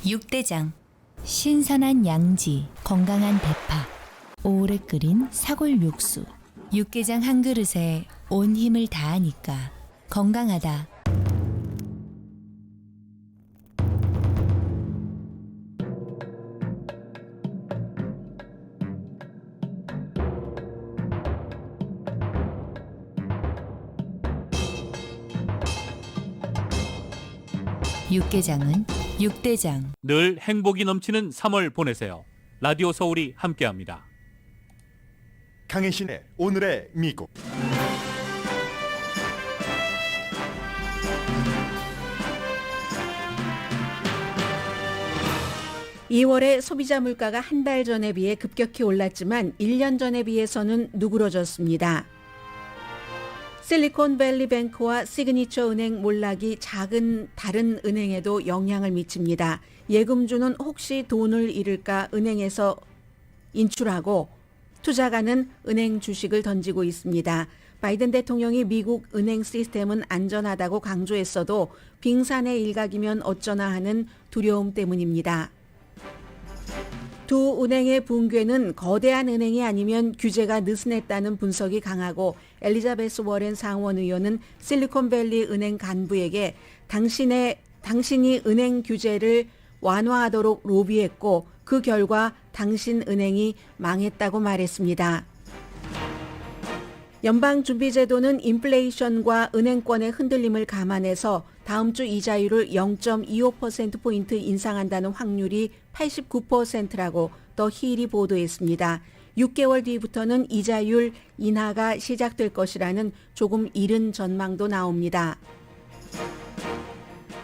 육대장. 신선한 양지, 건강한 대파, 오래 끓인 사골 육수. 육개장 한 그릇에 온 힘을 다하니까 건강하다. 육개장은 육대장. 늘 행복이 넘치는 3월 보내세요. 라디오 서울이 함께합니다. 강혜신의 오늘의 미국. (2월에) 소비자 물가가 한 달 전에 비해 급격히 올랐지만 1년 전에 비해서는 누그러졌습니다. 실리콘밸리뱅크와 시그니처 은행 몰락이 작은 다른 은행에도 영향을 미칩니다. 예금주는 혹시 돈을 잃을까 은행에서 인출하고 투자가는 은행 주식을 던지고 있습니다. 바이든 대통령이 미국 은행 시스템은 안전하다고 강조했어도 빙산의 일각이면 어쩌나 하는 두려움 때문입니다. 두 은행의 붕괴는 거대한 은행이 아니면 규제가 느슨했다는 분석이 강하고, 엘리자베스 워렌 상원 의원은 실리콘밸리 은행 간부에게 당신이 은행 규제를 완화하도록 로비했고 그 결과 당신 은행이 망했다고 말했습니다. 연방준비제도는 인플레이션과 은행권의 흔들림을 감안해서 다음 주 이자율을 0.25%포인트 인상한다는 확률이 89%라고 더 힐이 보도했습니다. 6개월 뒤부터는 이자율 인하가 시작될 것이라는 조금 이른 전망도 나옵니다.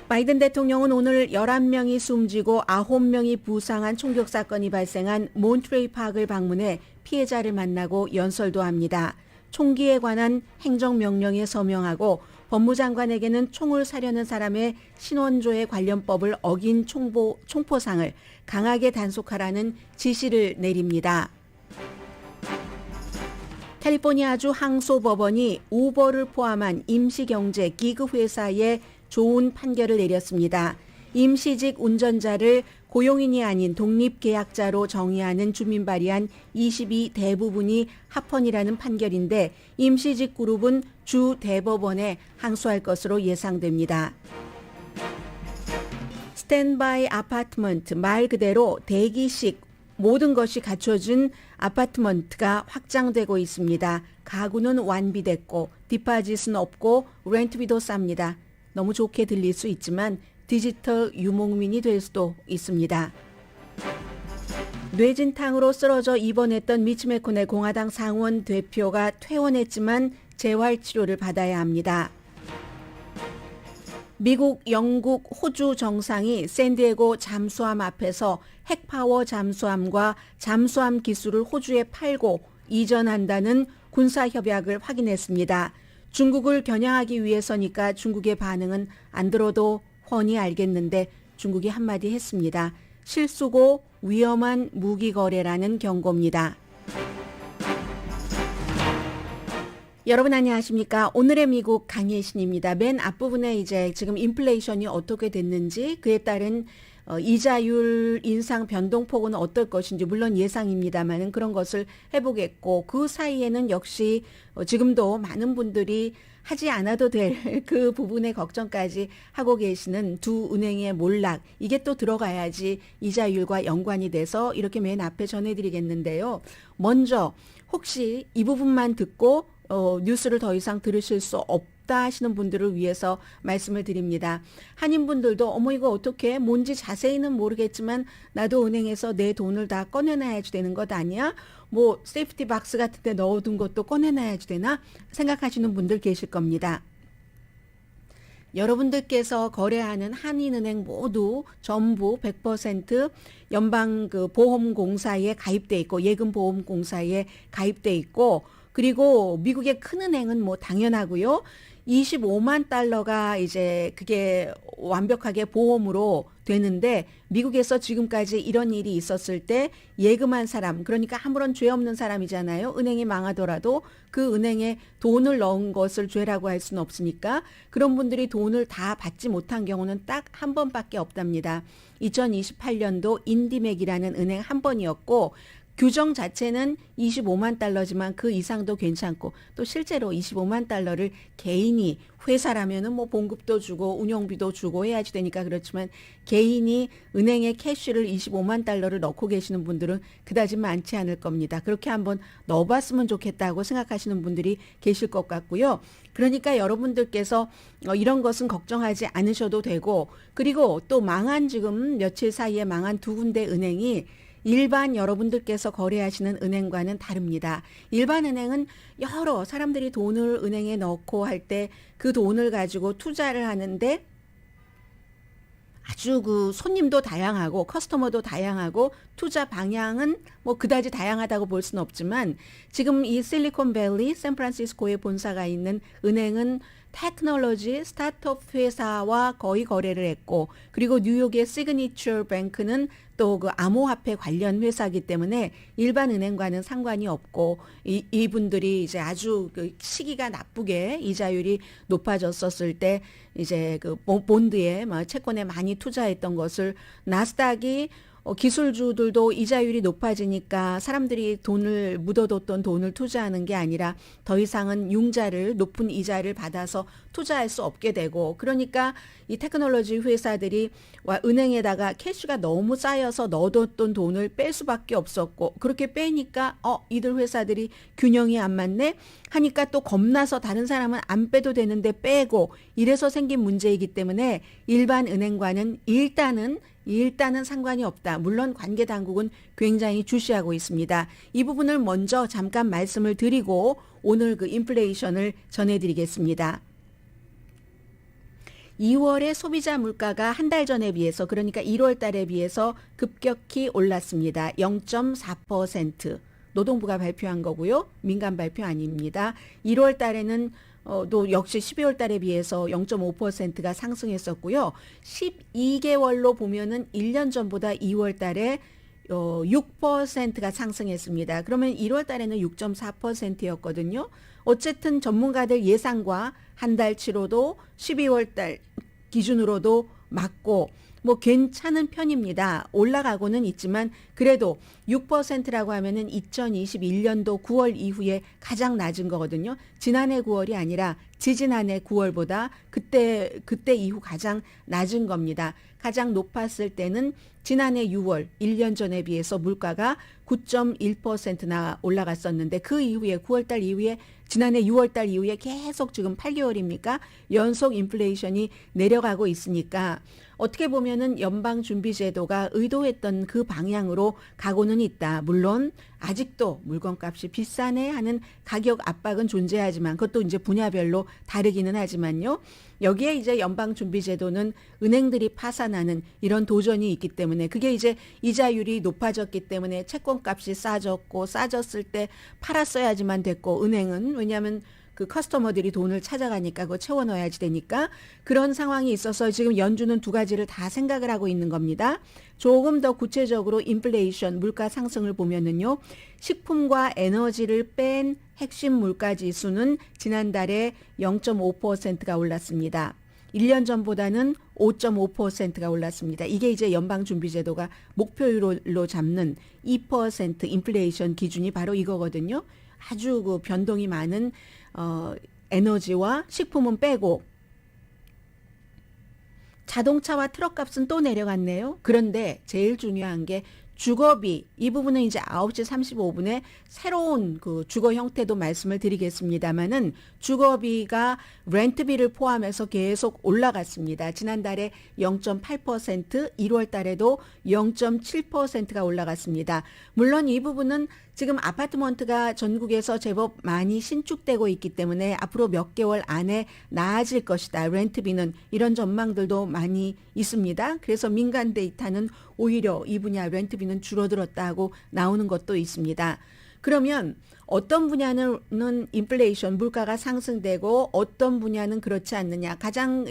바이든 대통령은 오늘 11명이 숨지고 9명이 부상한 총격 사건이 발생한 몬트레이 파크를 방문해 피해자를 만나고 연설도 합니다. 총기에 관한 행정명령에 서명하고 법무장관에게는 총을 사려는 사람의 신원조회 관련법을 어긴 총포상을 강하게 단속하라는 지시를 내립니다. 캘리포니아주 항소법원이 우버를 포함한 임시경제 기그회사에 좋은 판결을 내렸습니다. 임시직 운전자를 고용인이 아닌 독립계약자로 정의하는 주민 발의안 22 대부분이 합헌이라는 판결인데, 임시직 그룹은 주 대법원에 항소할 것으로 예상됩니다. 스탠바이 아파트먼트, 말 그대로 대기식 모든 것이 갖춰진 아파트먼트가 확장되고 있습니다. 가구는 완비됐고 디파짓은 없고 렌트비도 쌉니다. 너무 좋게 들릴 수 있지만 디지털 유목민이 될 수도 있습니다. 뇌진탕으로 쓰러져 입원했던 미치 매코넬 공화당 상원 대표가 퇴원했지만 재활치료를 받아야 합니다. 미국, 영국, 호주 정상이 샌디에고 잠수함 앞에서 핵파워 잠수함과 잠수함 기술을 호주에 팔고 이전한다는 군사협약을 확인했습니다. 중국을 겨냥하기 위해서니까 중국의 반응은 안 들어도 훤히 알겠는데 중국이 한마디 했습니다. 실수고 위험한 무기 거래라는 경고입니다. 여러분 안녕하십니까? 오늘의 미국 강혜신입니다. 맨 앞부분에 이제 지금 인플레이션이 어떻게 됐는지, 그에 따른 이자율 인상 변동폭은 어떨 것인지, 물론 예상입니다만 그런 것을 해보겠고, 그 사이에는 역시 지금도 많은 분들이 하지 않아도 될 그 부분의 걱정까지 하고 계시는 두 은행의 몰락, 이게 또 들어가야지 이자율과 연관이 돼서 이렇게 맨 앞에 전해드리겠는데요. 먼저 혹시 이 부분만 듣고 뉴스를 더 이상 들으실 수 없다 하시는 분들을 위해서 말씀을 드립니다. 한인분들도 어머 이거 어떻게 뭔지 자세히는 모르겠지만 나도 은행에서 내 돈을 다 꺼내놔야지 되는 것 아니야? 뭐 세이프티 박스 같은 데 넣어둔 것도 꺼내놔야지 되나? 생각하시는 분들 계실 겁니다. 여러분들께서 거래하는 한인은행 모두 전부 100% 연방 보험공사에 가입돼 있고, 예금보험공사에 가입돼 있고, 그리고 미국의 큰 은행은 뭐 당연하고요. $25만 이제 그게 완벽하게 보험으로 되는데 미국에서 지금까지 이런 일이 있었을 때 예금한 사람, 그러니까 아무런 죄 없는 사람이잖아요. 은행이 망하더라도 그 은행에 돈을 넣은 것을 죄라고 할 수는 없으니까 그런 분들이 돈을 다 받지 못한 경우는 딱 한 번밖에 없답니다. 2028년도 인디맥이라는 은행 한 번이었고 규정 자체는 25만 달러지만 그 이상도 괜찮고 또 실제로 25만 달러를 개인이 회사라면은 뭐 봉급도 주고 운영비도 주고 해야지 되니까 그렇지만 개인이 은행에 캐시를 25만 달러를 넣고 계시는 분들은 그다지 많지 않을 겁니다. 그렇게 한번 넣어봤으면 좋겠다고 생각하시는 분들이 계실 것 같고요. 그러니까 여러분들께서 이런 것은 걱정하지 않으셔도 되고 그리고 또 망한 지금 며칠 사이에 망한 두 군데 은행이 일반 여러분들께서 거래하시는 은행과는 다릅니다. 일반 은행은 여러 사람들이 돈을 은행에 넣고 할 때 그 돈을 가지고 투자를 하는데 아주 그 손님도 다양하고 커스터머도 다양하고 투자 방향은 뭐 그다지 다양하다고 볼 수는 없지만 지금 이 실리콘밸리 샌프란시스코에 본사가 있는 은행은 테크놀로지 스타트업 회사와 거의 거래를 했고 그리고 뉴욕의 시그니처 뱅크는 또 그 암호화폐 관련 회사이기 때문에 일반 은행과는 상관이 없고 이분들이 이제 아주 그 시기가 나쁘게 이자율이 높아졌었을 때 이제 그 본드에 채권에 많이 투자했던 것을 나스닥이 기술주들도 이자율이 높아지니까 사람들이 돈을 묻어뒀던 돈을 투자하는 게 아니라 더 이상은 융자를 높은 이자를 받아서 투자할 수 없게 되고 그러니까 이 테크놀로지 회사들이 은행에다가 캐시가 너무 쌓여서 넣어뒀던 돈을 뺄 수밖에 없었고 그렇게 빼니까 이들 회사들이 균형이 안 맞네 하니까 또 겁나서 다른 사람은 안 빼도 되는데 빼고 이래서 생긴 문제이기 때문에 일반 은행과는 일단은 상관이 없다. 물론 관계 당국은 굉장히 주시하고 있습니다. 이 부분을 먼저 잠깐 말씀을 드리고 오늘 그 인플레이션을 전해드리겠습니다. 2월의 소비자 물가가 한 달 전에 비해서 그러니까 1월 달에 비해서 급격히 올랐습니다. 0.4%. 노동부가 발표한 거고요. 민간 발표 아닙니다. 1월 달에는 또 역시 12월 달에 비해서 0.5%가 상승했었고요. 12개월로 보면은 1년 전보다 2월 달에 6%가 상승했습니다. 그러면 1월 달에는 6.4%였거든요. 어쨌든 전문가들 예상과 한 달치로도 12월 달 기준으로도 맞고 뭐 괜찮은 편입니다. 올라가고는 있지만 그래도 6%라고 하면은 2021년도 9월 이후에 가장 낮은 거거든요. 지난해 9월이 아니라 지지난해 9월보다 그때 이후 가장 낮은 겁니다. 가장 높았을 때는 지난해 6월 1년 전에 비해서 물가가 9.1%나 올라갔었는데 그 이후에 9월달 이후에 지난해 6월달 이후에 계속 지금 8개월입니까? 연속 인플레이션이 내려가고 있으니까 어떻게 보면은 연방준비제도가 의도했던 그 방향으로 가고는 있다. 물론 아직도 물건값이 비싸네 하는 가격 압박은 존재하지만 그것도 이제 분야별로 다르기는 하지만요. 여기에 이제 연방준비제도는 은행들이 파산하는 이런 도전이 있기 때문에 그게 이제 이자율이 높아졌기 때문에 채권값이 싸졌고 싸졌을 때 팔았어야지만 됐고 은행은 왜냐하면 그 커스터머들이 돈을 찾아가니까 그거 채워 넣어야지 되니까 그런 상황이 있어서 지금 연준은 두 가지를 다 생각을 하고 있는 겁니다. 조금 더 구체적으로 인플레이션 물가 상승을 보면은요. 식품과 에너지를 뺀 핵심 물가 지수는 지난달에 0.5%가 올랐습니다. 1년 전보다는 5.5%가 올랐습니다. 이게 이제 연방준비제도가 목표율로 잡는 2% 인플레이션 기준이 바로 이거거든요. 아주 그 변동이 많은 에너지와 식품은 빼고 자동차와 트럭 값은 또 내려갔네요. 그런데 제일 중요한 게 주거비 이 부분은 이제 9시 35분에 새로운 그 주거 형태도 말씀을 드리겠습니다만은 주거비가 렌트비를 포함해서 계속 올라갔습니다. 지난달에 0.8%, 1월 달에도 0.7%가 올라갔습니다. 물론 이 부분은 지금 아파트먼트가 전국에서 제법 많이 신축되고 있기 때문에 앞으로 몇 개월 안에 나아질 것이다. 렌트비는 이런 전망들도 많이 있습니다. 그래서 민간 데이터는 오히려 이 분야 렌트비는 줄어들었다 하고 나오는 것도 있습니다. 그러면 어떤 분야는 인플레이션 물가가 상승되고 어떤 분야는 그렇지 않느냐. 가장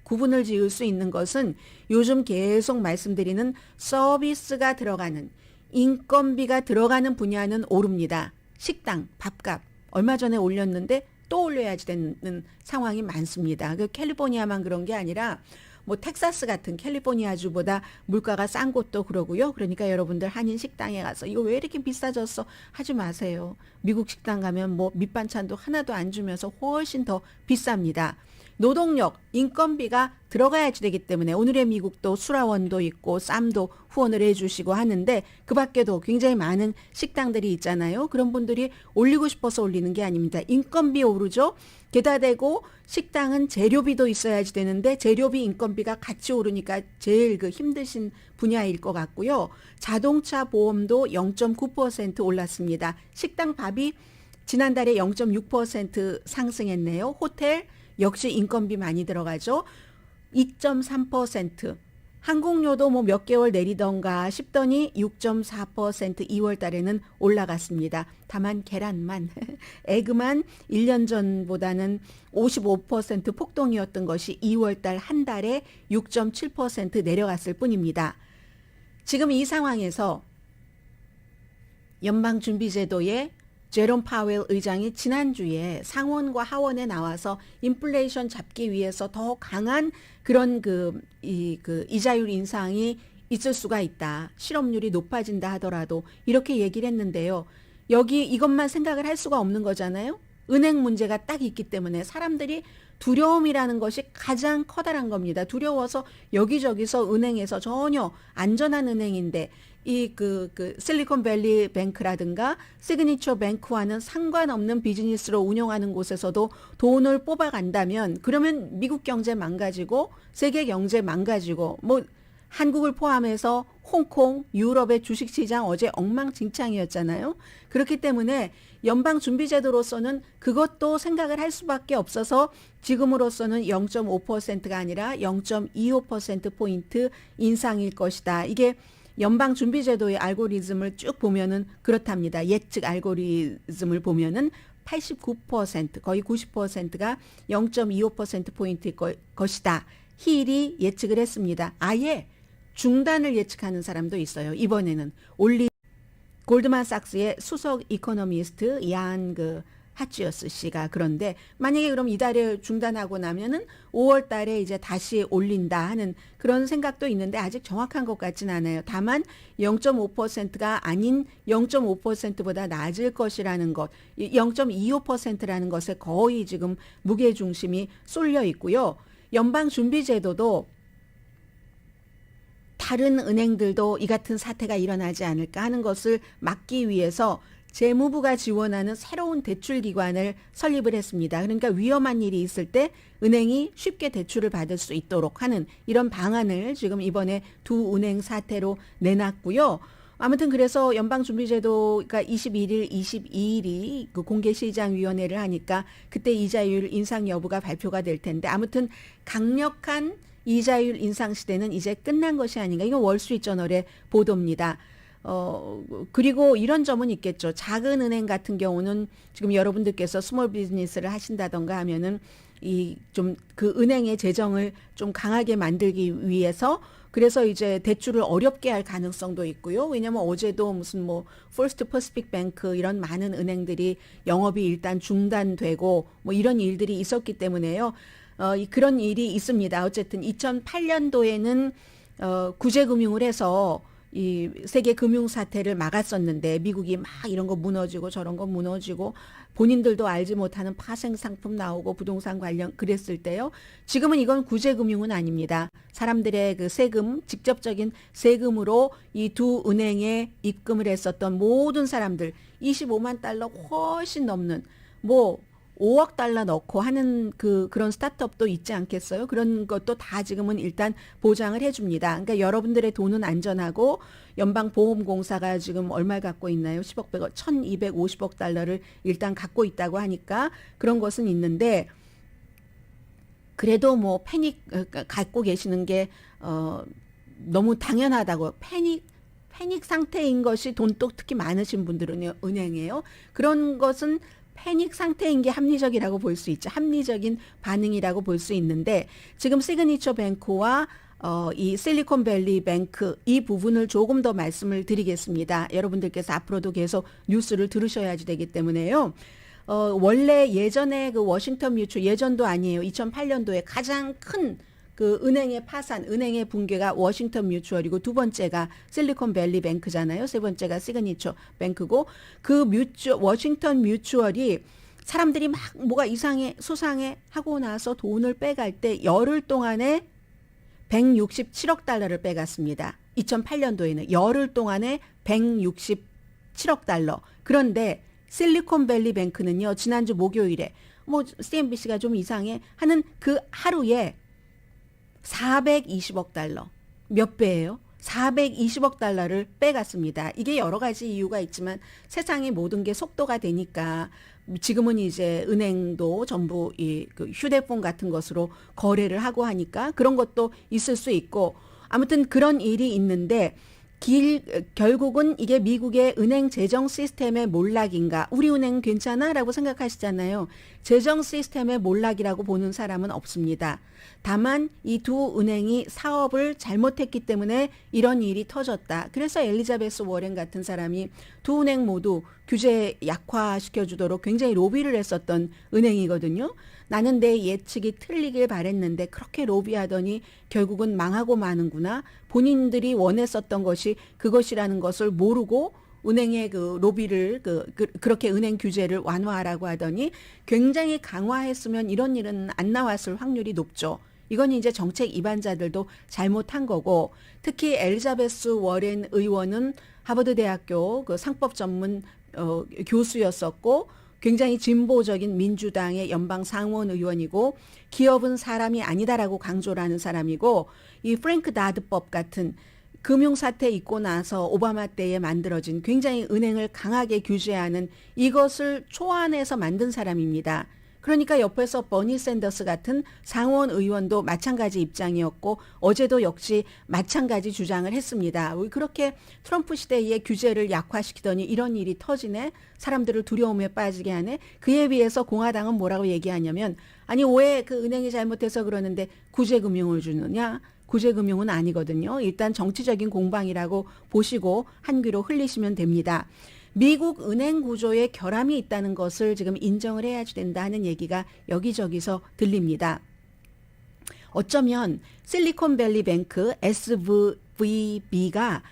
구분을 지을 수 있는 것은 요즘 계속 말씀드리는 서비스가 들어가는 인건비가 들어가는 분야는 오릅니다. 식당, 밥값 얼마 전에 올렸는데 또 올려야지 되는 상황이 많습니다. 그 캘리포니아만 그런 게 아니라 뭐 텍사스 같은 캘리포니아주보다 물가가 싼 곳도 그러고요. 그러니까 여러분들 한인 식당에 가서 이거 왜 이렇게 비싸졌어 하지 마세요. 미국 식당 가면 뭐 밑반찬도 하나도 안 주면서 훨씬 더 비쌉니다. 노동력, 인건비가 들어가야지 되기 때문에 오늘의 미국도 수라원도 있고 쌈도 후원을 해주시고 하는데 그 밖에도 굉장히 많은 식당들이 있잖아요. 그런 분들이 올리고 싶어서 올리는 게 아닙니다. 인건비 오르죠. 게다 대고 식당은 재료비도 있어야지 되는데 재료비 인건비가 같이 오르니까 제일 그 힘드신 분야일 것 같고요. 자동차 보험도 0.9% 올랐습니다. 식당 밥이 지난달에 0.6% 상승했네요. 호텔 역시 인건비 많이 들어가죠. 2.3%. 항공료도 뭐 몇 개월 내리던가 싶더니 6.4% 2월 달에는 올라갔습니다. 다만 계란만, 에그만 1년 전보다는 55% 폭등이었던 것이 2월 달 한 달에 6.7% 내려갔을 뿐입니다. 지금 이 상황에서 연방준비제도의 제롬 파웰 의장이 지난주에 상원과 하원에 나와서 인플레이션 잡기 위해서 더 강한 그런 이자율 인상이 있을 수가 있다. 실업률이 높아진다 하더라도 이렇게 얘기를 했는데요. 여기 이것만 생각을 할 수가 없는 거잖아요. 은행 문제가 딱 있기 때문에 사람들이 두려움이라는 것이 가장 커다란 겁니다. 두려워서 여기저기서 은행에서 전혀 안전한 은행인데 실리콘밸리 뱅크라든가 시그니처 뱅크와는 상관없는 비즈니스로 운영하는 곳에서도 돈을 뽑아간다면 그러면 미국 경제 망가지고 세계 경제 망가지고 뭐 한국을 포함해서 홍콩, 유럽의 주식시장 어제 엉망진창이었잖아요. 그렇기 때문에 연방준비제도로서는 그것도 생각을 할 수밖에 없어서 지금으로서는 0.5%가 아니라 0.25%포인트 인상일 것이다. 이게 연방준비제도의 알고리즘을 쭉 보면은 그렇답니다. 예측 알고리즘을 보면은 89% 거의 90%가 0.25%포인트일 것이다. 힐이 예측을 했습니다. 아예 중단을 예측하는 사람도 있어요. 이번에는 골드만삭스의 수석 이코노미스트 얀 하치어스 씨가 그런데 만약에 그럼 이달에 중단하고 나면은 5월 달에 이제 다시 올린다 하는 그런 생각도 있는데 아직 정확한 것 같진 않아요. 다만 0.5%가 아닌 0.5%보다 낮을 것이라는 것, 0.25%라는 것에 거의 지금 무게중심이 쏠려 있고요. 연방준비제도도 다른 은행들도 이 같은 사태가 일어나지 않을까 하는 것을 막기 위해서 재무부가 지원하는 새로운 대출기관을 설립을 했습니다. 그러니까 위험한 일이 있을 때 은행이 쉽게 대출을 받을 수 있도록 하는 이런 방안을 지금 이번에 두 은행 사태로 내놨고요. 아무튼 그래서 연방준비제도가 21일, 22일이 그 공개시장위원회를 하니까 그때 이자율 인상 여부가 발표가 될 텐데 아무튼 강력한 이자율 인상 시대는 이제 끝난 것이 아닌가. 이건 월스트리트저널의 보도입니다. 그리고 이런 점은 있겠죠. 작은 은행 같은 경우는 지금 여러분들께서 스몰 비즈니스를 하신다던가 하면은 그 은행의 재정을 좀 강하게 만들기 위해서 그래서 이제 대출을 어렵게 할 가능성도 있고요. 왜냐면 어제도 무슨 뭐 퍼스트 퍼시픽 뱅크 이런 많은 은행들이 영업이 일단 중단되고 뭐 이런 일들이 있었기 때문에요. 그런 일이 있습니다. 어쨌든 2008년도에는 구제금융을 해서 이 세계 금융 사태를 막았었는데 미국이 막 이런 거 무너지고 저런 거 무너지고 본인들도 알지 못하는 파생 상품 나오고 부동산 관련 그랬을 때요. 지금은 이건 구제금융은 아닙니다. 사람들의 그 세금, 직접적인 세금으로 이 두 은행에 입금을 했었던 모든 사람들 25만 달러 훨씬 넘는 뭐 5억 달러 넣고 하는 그런 스타트업도 있지 않겠어요? 그런 것도 다 지금은 일단 보장을 해줍니다. 그러니까 여러분들의 돈은 안전하고 연방보험공사가 지금 얼마 갖고 있나요? 10억, 100억, 1250억 달러를 일단 갖고 있다고 하니까 그런 것은 있는데 그래도 뭐 패닉 갖고 계시는 게 너무 당연하다고 패닉 상태인 것이 돈도 특히 많으신 분들은 은행이에요. 그런 것은 패닉 상태인 게 합리적이라고 볼 수 있죠. 합리적인 반응이라고 볼 수 있는데 지금 시그니처 뱅크와 이 실리콘밸리 뱅크 이 부분을 조금 더 말씀을 드리겠습니다. 여러분들께서 앞으로도 계속 뉴스를 들으셔야지 되기 때문에요. 원래 예전에 그 워싱턴 뮤추 예전도 아니에요. 2008년도에 가장 큰 그 은행의 파산, 은행의 붕괴가 워싱턴 뮤추얼이고 두 번째가 실리콘밸리 뱅크잖아요. 세 번째가 시그니처 뱅크고 그 워싱턴 뮤추얼이 사람들이 막 뭐가 이상해, 수상해 하고 나서 돈을 빼갈 때 열흘 동안에 167억 달러를 빼갔습니다. 2008년도에는 열흘 동안에 167억 달러. 그런데 실리콘밸리 뱅크는요. 지난주 목요일에 뭐 CNBC가 좀 이상해 하는 그 하루에 420억 달러. 몇 배예요? 420억 달러를 빼갔습니다. 이게 여러 가지 이유가 있지만 세상의 모든 게 속도가 되니까 지금은 이제 은행도 전부 그 휴대폰 같은 것으로 거래를 하고 하니까 그런 것도 있을 수 있고 아무튼 그런 일이 있는데 결국은 이게 미국의 은행 재정 시스템의 몰락인가? 우리 은행 괜찮아? 라고 생각하시잖아요. 재정 시스템의 몰락이라고 보는 사람은 없습니다. 다만 이 두 은행이 사업을 잘못했기 때문에 이런 일이 터졌다. 그래서 엘리자베스 워렌 같은 사람이 두 은행 모두 규제 약화시켜주도록 굉장히 로비를 했었던 은행이거든요. 나는 내 예측이 틀리길 바랬는데 그렇게 로비하더니 결국은 망하고 마는구나. 본인들이 원했었던 것이 그것이라는 것을 모르고 은행의 그 로비를 그렇게 은행 규제를 완화하라고 하더니 굉장히 강화했으면 이런 일은 안 나왔을 확률이 높죠. 이건 이제 정책 위반자들도 잘못한 거고 특히 엘리자베스 워렌 의원은 하버드 대학교 그 상법 전문 교수였었고 굉장히 진보적인 민주당의 연방 상원 의원이고 기업은 사람이 아니다라고 강조를 하는 사람이고 이 프랭크 다드법 같은 금융사태 있고 나서 오바마 때에 만들어진 굉장히 은행을 강하게 규제하는 이것을 초안해서 만든 사람입니다. 그러니까 옆에서 버니 샌더스 같은 상원 의원도 마찬가지 입장이었고 어제도 역시 마찬가지 주장을 했습니다. 그렇게 트럼프 시대에 규제를 약화시키더니 이런 일이 터지네. 사람들을 두려움에 빠지게 하네. 그에 비해서 공화당은 뭐라고 얘기하냐면 아니 왜 그 은행이 잘못해서 그러는데 구제금융을 주느냐. 구제금융은 아니거든요. 일단 정치적인 공방이라고 보시고 한 귀로 흘리시면 됩니다. 미국 은행 구조에 결함이 있다는 것을 지금 인정을 해야지 된다 하는 얘기가 여기저기서 들립니다. 어쩌면 실리콘밸리 뱅크 SVB가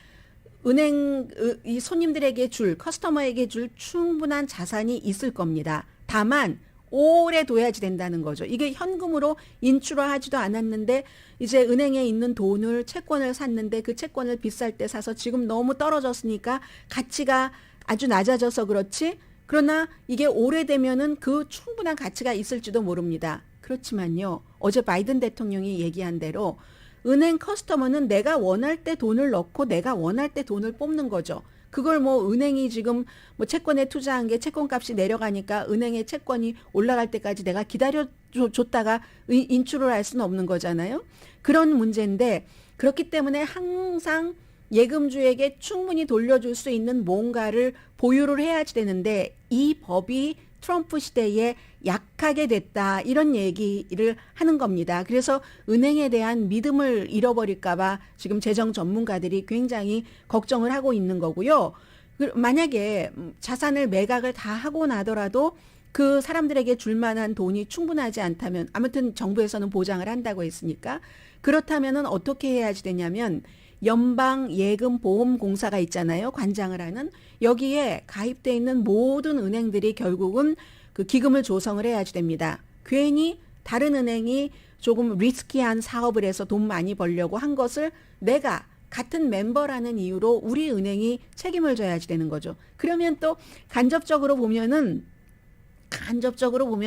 은행 이 손님들에게 커스터머에게 줄 충분한 자산이 있을 겁니다. 다만 오래 둬야지 된다는 거죠. 이게 현금으로 인출하지도 않았는데 이제 은행에 있는 돈을 채권을 샀는데 그 채권을 비쌀 때 사서 지금 너무 떨어졌으니까 가치가 아주 낮아져서 그렇지. 그러나 이게 오래되면은 그 충분한 가치가 있을지도 모릅니다. 그렇지만요. 어제 바이든 대통령이 얘기한 대로 은행 커스터머는 내가 원할 때 돈을 넣고 내가 원할 때 돈을 뽑는 거죠. 그걸 뭐 은행이 지금 뭐 채권에 투자한 게 채권값이 내려가니까 은행의 채권이 올라갈 때까지 내가 기다려줬다가 인출을 할 수는 없는 거잖아요. 그런 문제인데 그렇기 때문에 항상 예금주에게 충분히 돌려줄 수 있는 뭔가를 보유를 해야지 되는데 이 법이 트럼프 시대에 약하게 됐다 이런 얘기를 하는 겁니다. 그래서 은행에 대한 믿음을 잃어버릴까 봐 지금 재정 전문가들이 굉장히 걱정을 하고 있는 거고요. 만약에 자산을 매각을 다 하고 나더라도 그 사람들에게 줄 만한 돈이 충분하지 않다면 아무튼 정부에서는 보장을 한다고 했으니까 그렇다면은 어떻게 해야지 되냐면 연방예금보험공사가 있잖아요. 관장을 하는. 여기에 가입되어 있는 모든 은행들이 결국은 그 기금을 조성을 해야지 됩니다. 괜히 다른 은행이 조금 리스키한 사업을 해서 돈 많이 벌려고 한 것을 내가 같은 멤버라는 이유로 우리 은행이 책임을 져야지 되는 거죠. 그러면 또 간접적으로 보면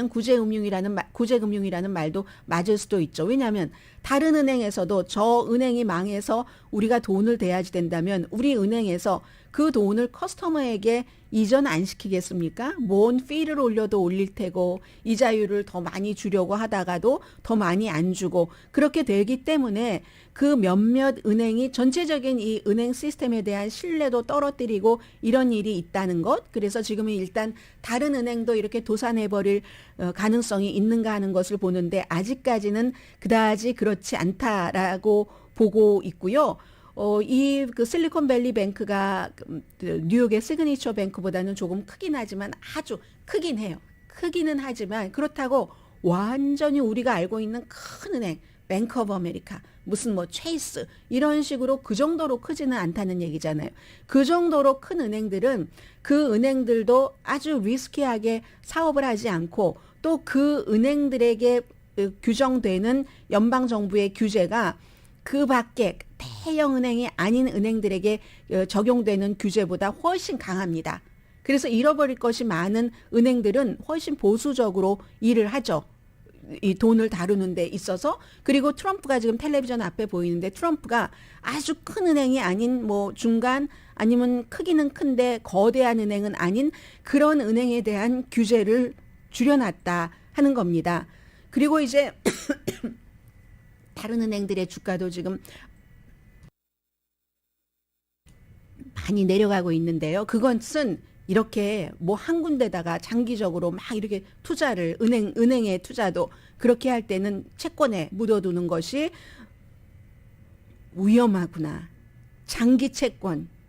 구제금융이라는 말도 맞을 수도 있죠. 왜냐하면 다른 은행에서도 저 은행이 망해서 우리가 돈을 대야지 된다면 우리 은행에서 그 돈을 커스터머에게 이전 안 시키겠습니까? 뭔 피를 올려도 올릴 테고 이자율을 더 많이 주려고 하다가도 더 많이 안 주고 그렇게 되기 때문에 그 몇몇 은행이 전체적인 이 은행 시스템에 대한 신뢰도 떨어뜨리고 이런 일이 있다는 것. 그래서 지금은 일단 다른 은행도 이렇게 도산해버릴 가능성이 있는가 하는 것을 보는데 아직까지는 그다지 그렇지 않다라고 보고 있고요. 이 그 실리콘밸리 뱅크가 뉴욕의 시그니처 뱅크보다는 조금 크긴 하지만 아주 크긴 해요. 크기는 하지만 그렇다고 완전히 우리가 알고 있는 큰 은행, 뱅크 오브 아메리카, 무슨 뭐 체이스 이런 식으로 그 정도로 크지는 않다는 얘기잖아요. 그 정도로 큰 은행들은 그 은행들도 아주 리스키하게 사업을 하지 않고 또 그 은행들에게 규정되는 연방 정부의 규제가 그 밖에 대형 은행이 아닌 은행들에게 적용되는 규제보다 훨씬 강합니다. 그래서 잃어버릴 것이 많은 은행들은 훨씬 보수적으로 일을 하죠. 이 돈을 다루는 데 있어서. 그리고 트럼프가 지금 텔레비전 앞에 보이는데 트럼프가 아주 큰 은행이 아닌 뭐 중간 아니면 크기는 큰데 거대한 은행은 아닌 그런 은행에 대한 규제를 줄여놨다 하는 겁니다. 그리고 이제 다른 은행들의 주가도 지금 많이 내려가고 있는데요. 그것은 이렇게 뭐 한 군데다가 장기적으로 막 이렇게 투자를 은행의 투자도 그렇게 할 때는 채권에 묻어두는 것이 위험하구나. 장기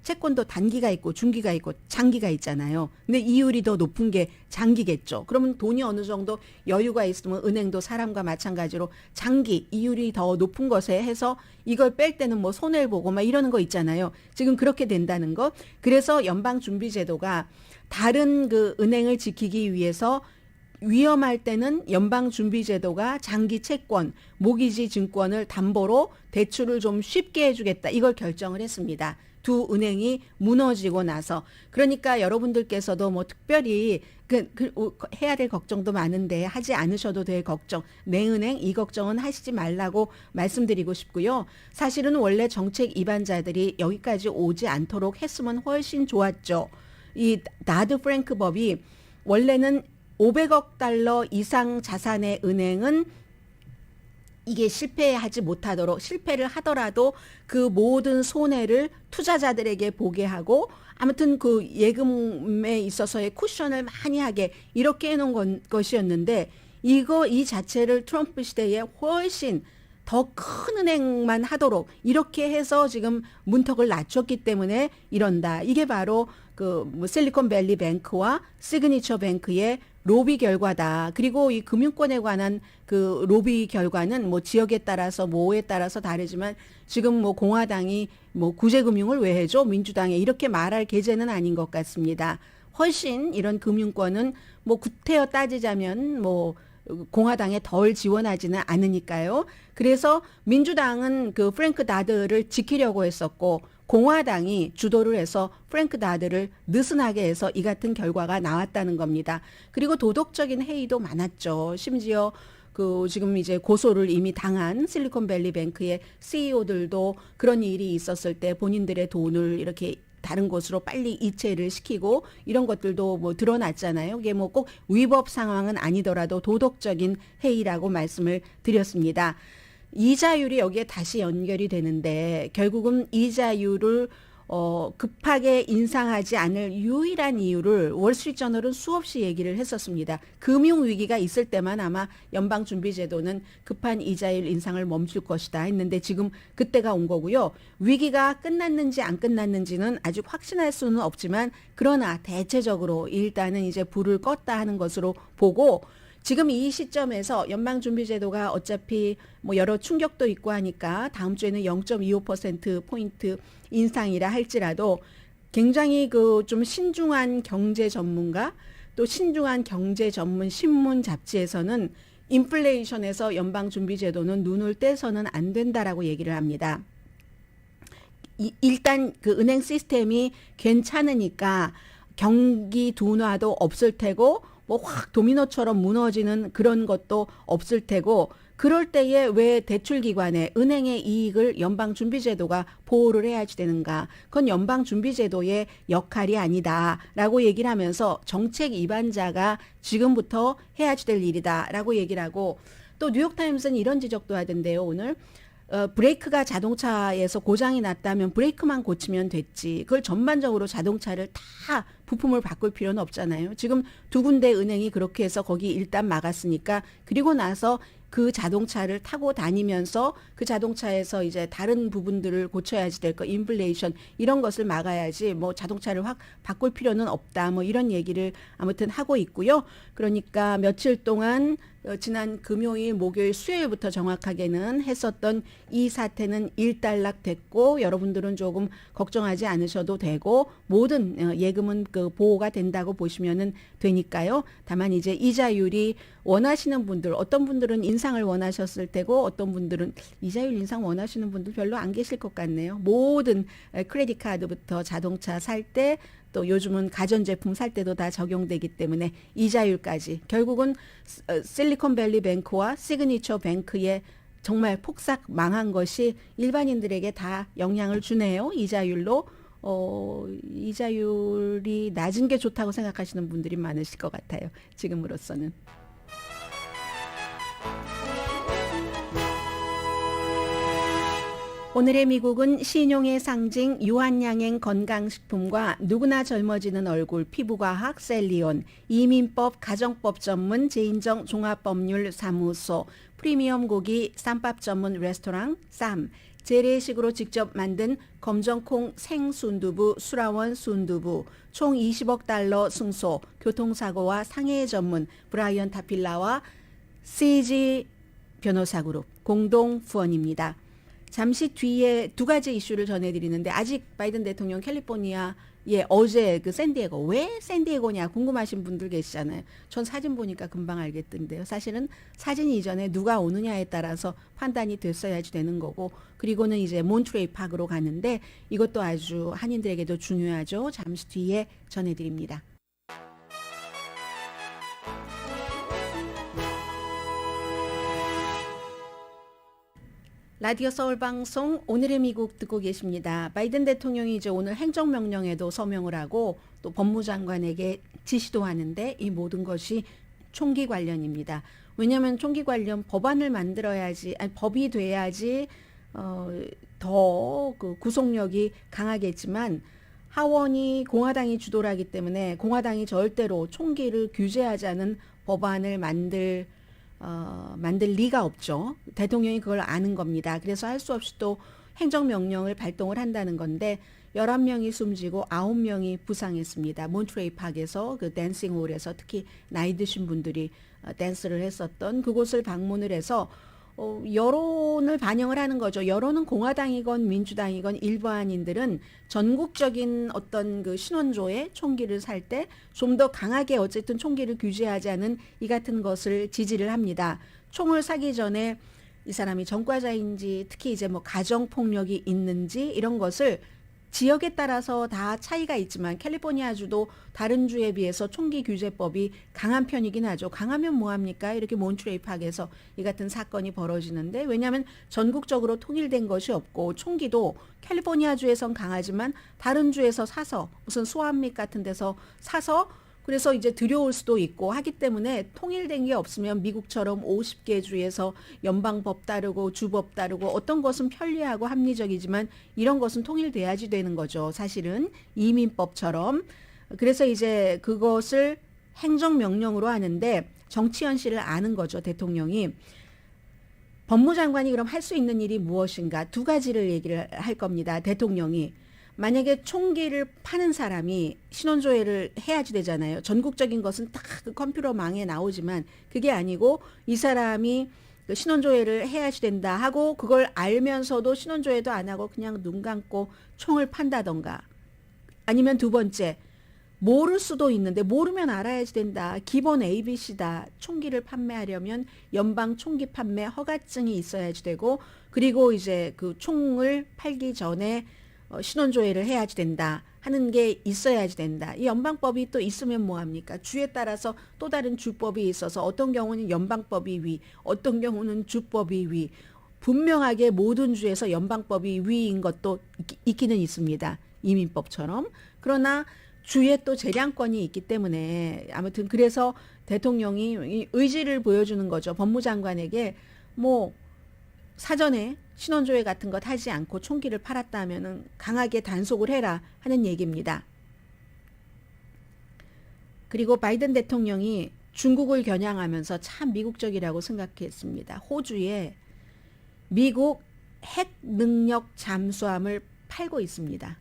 채권도 단기가 있고 중기가 있고 장기가 있잖아요. 근데 이율이 더 높은 게 장기겠죠. 그러면 돈이 어느 정도 여유가 있으면 은행도 사람과 마찬가지로 장기 이율이 더 높은 것에 해서 이걸 뺄 때는 뭐 손해를 보고 막 이러는 거 있잖아요. 지금 그렇게 된다는 거. 그래서 연방준비제도가 다른 그 은행을 지키기 위해서 위험할 때는 연방준비제도가 장기 채권, 모기지 증권을 담보로 대출을 좀 쉽게 해주겠다. 이걸 결정을 했습니다. 두 은행이 무너지고 나서. 그러니까 여러분들께서도 뭐 특별히 해야 될 걱정도 많은데 하지 않으셔도 될 걱정, 내 은행 이 걱정은 하시지 말라고 말씀드리고 싶고요. 사실은 원래 정책 위반자들이 여기까지 오지 않도록 했으면 훨씬 좋았죠. 이 나드 프랭크 법이 원래는 500억 달러 이상 자산의 은행은 이게 실패를 하더라도 그 모든 손해를 투자자들에게 보게 하고 아무튼 그 예금에 있어서의 쿠션을 많이 하게 이렇게 해놓은 것이었는데 이 자체를 트럼프 시대에 훨씬 더 큰 은행만 하도록 이렇게 해서 지금 문턱을 낮췄기 때문에 이런다. 이게 바로 그 실리콘밸리 뱅크와 시그니처 뱅크의 로비 결과다. 그리고 이 금융권에 관한 그 로비 결과는 뭐 지역에 따라서 뭐에 따라서 다르지만 지금 뭐 공화당이 뭐 구제금융을 왜 해줘? 민주당에 이렇게 말할 계제는 아닌 것 같습니다. 훨씬 이런 금융권은 뭐 구태여 따지자면 뭐 공화당에 덜 지원하지는 않으니까요. 그래서 민주당은 그 프랭크 다드를 지키려고 했었고 공화당이 주도를 해서 프랭크 다드를 느슨하게 해서 이 같은 결과가 나왔다는 겁니다. 그리고 도덕적인 해이도 많았죠. 심지어 그 지금 이제 고소를 이미 당한 실리콘밸리 뱅크의 CEO들도 그런 일이 있었을 때 본인들의 돈을 이렇게 다른 곳으로 빨리 이체를 시키고 이런 것들도 뭐 드러났잖아요. 이게 뭐 꼭 위법 상황은 아니더라도 도덕적인 해이라고 말씀을 드렸습니다. 이자율이 여기에 다시 연결이 되는데 결국은 이자율을 급하게 인상하지 않을 유일한 이유를 월스트리트저널은 수없이 얘기를 했었습니다. 금융위기가 있을 때만 아마 연방준비제도는 급한 이자율 인상을 멈출 것이다 했는데 지금 그때가 온 거고요. 위기가 끝났는지 안 끝났는지는 아직 확신할 수는 없지만 그러나 대체적으로 일단은 이제 불을 껐다 하는 것으로 보고 지금 이 시점에서 연방준비제도가 어차피 뭐 여러 충격도 있고 하니까 다음 주에는 0.25%포인트 인상이라 할지라도 굉장히 그 좀 신중한 경제 전문가 또 신중한 경제 전문 신문 잡지에서는 인플레이션에서 연방준비제도는 눈을 떼서는 안 된다라고 얘기를 합니다. 일단 그 은행 시스템이 괜찮으니까 경기 둔화도 없을 테고 뭐 확 도미노처럼 무너지는 그런 것도 없을 테고 그럴 때에 왜 대출기관에 은행의 이익을 연방준비제도가 보호를 해야지 되는가? 그건 연방준비제도의 역할이 아니다라고 얘기를 하면서 정책 위반자가 지금부터 해야지 될 일이다라고 얘기를 하고 또 뉴욕타임스는 이런 지적도 하던데요. 오늘 브레이크가 자동차에서 고장이 났다면 브레이크만 고치면 됐지. 그걸 전반적으로 자동차를 다 부품을 바꿀 필요는 없잖아요. 지금 두 군데 은행이 그렇게 해서 거기 일단 막았으니까 그리고 나서 그 자동차를 타고 다니면서 그 자동차에서 이제 다른 부분들을 고쳐야지 될 거, 인플레이션 이런 것을 막아야지 뭐 자동차를 확 바꿀 필요는 없다. 뭐 이런 얘기를 아무튼 하고 있고요. 그러니까 며칠 동안 지난 금요일, 목요일, 수요일부터 정확하게는 했었던 이 사태는 일단락됐고 여러분들은 조금 걱정하지 않으셔도 되고 모든 예금은 그 보호가 된다고 보시면은 되니까요. 다만 이제 이자율이 원하시는 분들, 어떤 분들은 인상을 원하셨을 테고 어떤 분들은 이자율 인상 원하시는 분들 별로 안 계실 것 같네요. 모든 크레딧 카드부터 자동차 살 때 또 요즘은 가전제품 살 때도 다 적용되기 때문에 이자율까지 결국은 실리콘밸리 뱅크와 시그니처 뱅크의 정말 폭삭 망한 것이 일반인들에게 다 영향을 주네요. 이자율로. 이자율이 낮은 게 좋다고 생각하시는 분들이 많으실 것 같아요. 지금으로서는. 오늘의 미국은 신용의 상징 유한양행 건강식품과 누구나 젊어지는 얼굴 피부과학 셀리온, 이민법 가정법 전문 제인정 종합법률사무소, 프리미엄 고기 쌈밥 전문 레스토랑 쌈, 재래식으로 직접 만든 검정콩 생순두부 수라원 순두부, 총 20억 달러 승소, 교통사고와 상해 전문 브라이언 타필라와 CG 변호사그룹 공동 후원입니다. 잠시 뒤에 두 가지 이슈를 전해드리는데 아직 바이든 대통령 캘리포니아에 어제 그 샌디에고 왜 샌디에고냐 궁금하신 분들 계시잖아요. 전 사진 보니까 금방 알겠던데요. 사실은 사진 이전에 누가 오느냐에 따라서 판단이 됐어야지 되는 거고 그리고는 이제 몬트레이 파크로 가는데 이것도 아주 한인들에게도 중요하죠. 잠시 뒤에 전해드립니다. 라디오 서울방송 오늘의 미국 듣고 계십니다. 바이든 대통령이 이제 오늘 행정명령에도 서명을 하고 또 법무장관에게 지시도 하는데 이 모든 것이 총기 관련입니다. 왜냐하면 총기 관련 법안을 만들어야지, 아니, 법이 돼야지 더 그 구속력이 강하겠지만 하원이 공화당이 주도를 하기 때문에 공화당이 절대로 총기를 규제하자는 법안을 만들 리가 없죠. 대통령이 그걸 아는 겁니다. 그래서 할 수 없이 또 행정명령을 발동을 한다는 건데 11명이 숨지고 9명이 부상했습니다. 몬트레이 파크에서 그 댄싱홀에서 특히 나이 드신 분들이 댄스를 했었던 그곳을 방문을 해서 여론을 반영을 하는 거죠. 여론은 공화당이건 민주당이건 일반인들은 전국적인 어떤 그 신원조에 총기를 살 때 좀 더 강하게 어쨌든 총기를 규제하자는 이 같은 것을 지지를 합니다. 총을 사기 전에 이 사람이 전과자인지 특히 이제 뭐 가정폭력이 있는지 이런 것을 지역에 따라서 다 차이가 있지만 캘리포니아주도 다른 주에 비해서 총기 규제법이 강한 편이긴 하죠. 강하면 뭐합니까? 이렇게 몬트레이 파크에서 이 같은 사건이 벌어지는데 왜냐하면 전국적으로 통일된 것이 없고 총기도 캘리포니아주에선 강하지만 다른 주에서 사서 무슨 소아밋 같은 데서 사서 그래서 이제 들여올 수도 있고 하기 때문에 통일된 게 없으면 미국처럼 50개 주에서 연방법 따르고 주법 따르고 어떤 것은 편리하고 합리적이지만 이런 것은 통일돼야지 되는 거죠. 사실은 이민법처럼. 그래서 이제 그것을 행정명령으로 하는데 정치 현실을 아는 거죠. 대통령이. 법무장관이 그럼 할 수 있는 일이 무엇인가? 두 가지를 얘기를 할 겁니다. 대통령이. 만약에 총기를 파는 사람이 신원조회를 해야지 되잖아요. 전국적인 것은 딱 그 컴퓨터망에 나오지만 그게 아니고 이 사람이 그 신원조회를 해야지 된다 하고 그걸 알면서도 신원조회도 안 하고 그냥 눈 감고 총을 판다던가 아니면 두 번째 모를 수도 있는데 모르면 알아야지 된다. 기본 ABC다. 총기를 판매하려면 연방 총기 판매 허가증이 있어야지 되고 그리고 이제 그 총을 팔기 전에 신원조회를 해야지 된다. 하는 게 있어야지 된다. 이 연방법이 또 있으면 뭐합니까? 주에 따라서 또 다른 주법이 있어서 어떤 경우는 연방법이 위, 어떤 경우는 주법이 위. 분명하게 모든 주에서 연방법이 위인 것도 있기는 있습니다. 이민법처럼. 그러나 주에 또 재량권이 있기 때문에 아무튼 그래서 대통령이 의지를 보여주는 거죠. 법무장관에게 뭐 사전에 신원조회 같은 것 하지 않고 총기를 팔았다 하면은 강하게 단속을 해라 하는 얘기입니다. 그리고 바이든 대통령이 중국을 겨냥하면서 참 미국적이라고 생각했습니다. 호주에 미국 핵 능력 잠수함을 팔고 있습니다.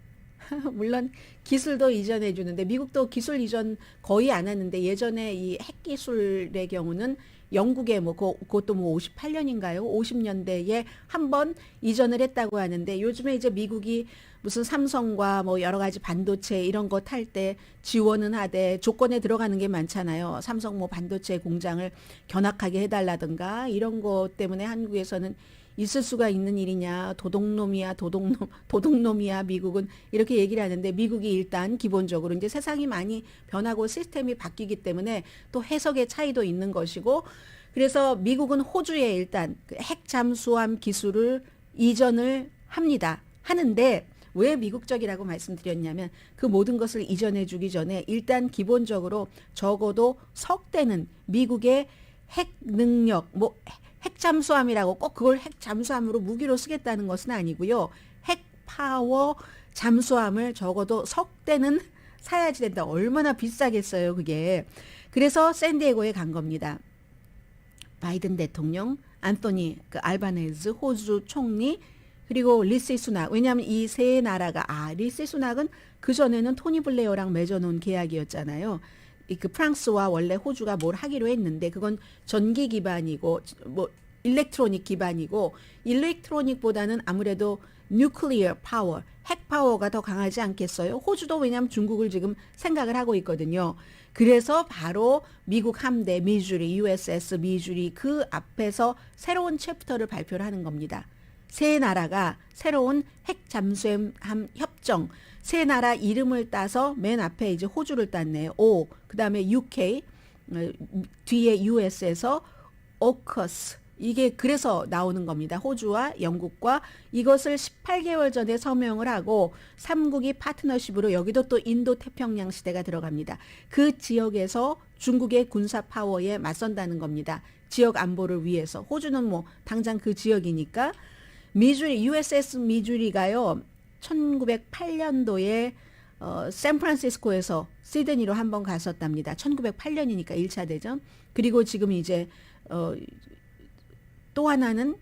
물론 기술도 이전해 주는데 미국도 기술 이전 거의 안 하는데 예전에 이 핵 기술의 경우는 영국에 뭐 그것도 뭐 58년인가요? 50년대에 한 번 이전을 했다고 하는데 요즘에 이제 미국이 무슨 삼성과 뭐 여러 가지 반도체 이런 거 탈 때 지원은 하되 조건에 들어가는 게 많잖아요. 삼성 뭐 반도체 공장을 견학하게 해달라든가 이런 것 때문에 한국에서는 있을 수가 있는 일이냐, 도둑놈이야 미국은 이렇게 얘기를 하는데 미국이 일단 기본적으로 이제 세상이 많이 변하고 시스템이 바뀌기 때문에 또 해석의 차이도 있는 것이고 그래서 미국은 호주에 일단 핵 잠수함 기술을 이전을 하는데 왜 미국적이라고 말씀드렸냐면 그 모든 것을 이전해 주기 전에 일단 기본적으로 적어도 석대는 미국의 핵 능력 뭐 핵 잠수함이라고 꼭 그걸 핵 잠수함으로 무기로 쓰겠다는 것은 아니고요. 핵 파워 잠수함을 적어도 석대는 사야지 된다. 얼마나 비싸겠어요, 그게. 그래서 샌디에고에 간 겁니다. 바이든 대통령, 안토니 알바네즈 호주 총리 그리고 리시 수낙. 왜냐하면 이 세 나라가 리시 수낙은 그 전에는 토니 블레어랑 맺어놓은 계약이었잖아요. 그 프랑스와 원래 호주가 뭘 하기로 했는데 그건 전기 기반이고 뭐 일렉트로닉 기반이고 일렉트로닉보다는 아무래도 뉴클리어 파워, 핵 파워가 더 강하지 않겠어요? 호주도 왜냐하면 중국을 지금 생각을 하고 있거든요. 그래서 바로 미국 함대 미주리, USS 미주리 그 앞에서 새로운 챕터를 발표를 하는 겁니다. 세 나라가 새로운 핵 잠수함 협정 세 나라 이름을 따서 맨 앞에 이제 호주를 땄네요. O, 그 다음에 UK, 뒤에 US에서 오커스. 이게 그래서 나오는 겁니다. 호주와 영국과 이것을 18개월 전에 서명을 하고 3국이 파트너십으로 여기도 또 인도 태평양 시대가 들어갑니다. 그 지역에서 중국의 군사 파워에 맞선다는 겁니다. 지역 안보를 위해서. 호주는 뭐 당장 그 지역이니까. 미주리, USS 미주리가요. 1908년도에 샌프란시스코에서 시드니로 한번 갔었답니다. 1908년이니까 1차 대전. 그리고 지금 이제 또 하나는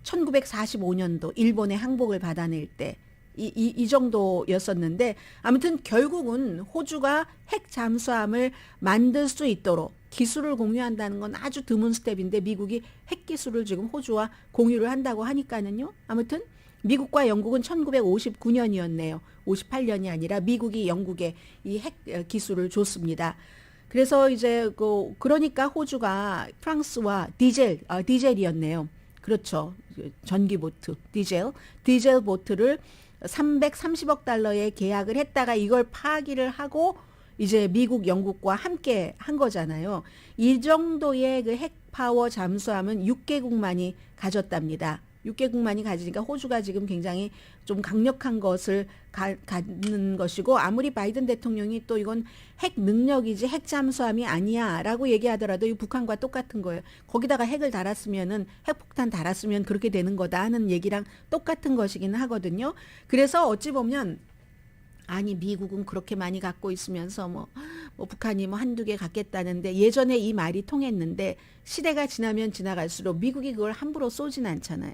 1945년도 일본의 항복을 받아낼 때 이 정도였었는데 아무튼 결국은 호주가 핵 잠수함을 만들 수 있도록 기술을 공유한다는 건 아주 드문 스텝인데 미국이 핵 기술을 지금 호주와 공유를 한다고 하니까는요. 아무튼 미국과 영국은 1959년이었네요. 58년이 아니라 미국이 영국에 이 핵 기술을 줬습니다. 그래서 이제 그러니까 호주가 프랑스와 디젤이었네요. 그렇죠. 전기 보트, 디젤 보트를 330억 달러에 계약을 했다가 이걸 파기를 하고 이제 미국, 영국과 함께 한 거잖아요. 이 정도의 그 핵파워 잠수함은 6개국만이 가졌답니다. 6개국만이 가지니까 호주가 지금 굉장히 좀 강력한 것을 갖는 것이고 아무리 바이든 대통령이 또 이건 핵 능력이지 핵 잠수함이 아니야 라고 얘기하더라도 이 북한과 똑같은 거예요. 거기다가 핵을 달았으면은 핵폭탄 달았으면 그렇게 되는 거다 하는 얘기랑 똑같은 것이긴 하거든요. 그래서 어찌 보면 아니 미국은 그렇게 많이 갖고 있으면서 뭐 북한이 뭐 한두 개 갖겠다는데 예전에 이 말이 통했는데 시대가 지나면 지나갈수록 미국이 그걸 함부로 쏘진 않잖아요.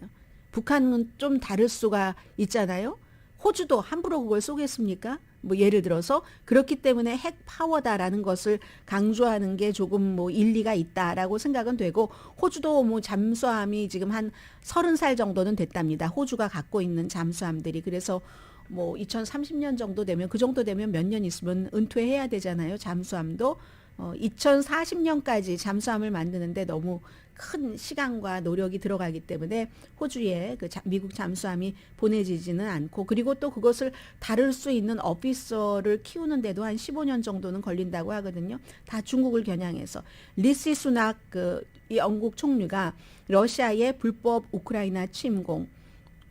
북한은 좀 다를 수가 있잖아요. 호주도 함부로 그걸 쏘겠습니까? 뭐 예를 들어서 그렇기 때문에 핵 파워다라는 것을 강조하는 게 조금 뭐 일리가 있다라고 생각은 되고 호주도 뭐 잠수함이 지금 한 30살 정도는 됐답니다. 호주가 갖고 있는 잠수함들이. 그래서 뭐 2030년 정도 되면 그 정도 되면 몇 년 있으면 은퇴해야 되잖아요. 잠수함도. 2040년까지 잠수함을 만드는데 너무 큰 시간과 노력이 들어가기 때문에 호주에 미국 잠수함이 보내지지는 않고, 그리고 또 그것을 다룰 수 있는 오피서를 키우는데도 한 15년 정도는 걸린다고 하거든요. 다 중국을 겨냥해서. 리시 수낙 이 영국 총리가 러시아의 불법 우크라이나 침공,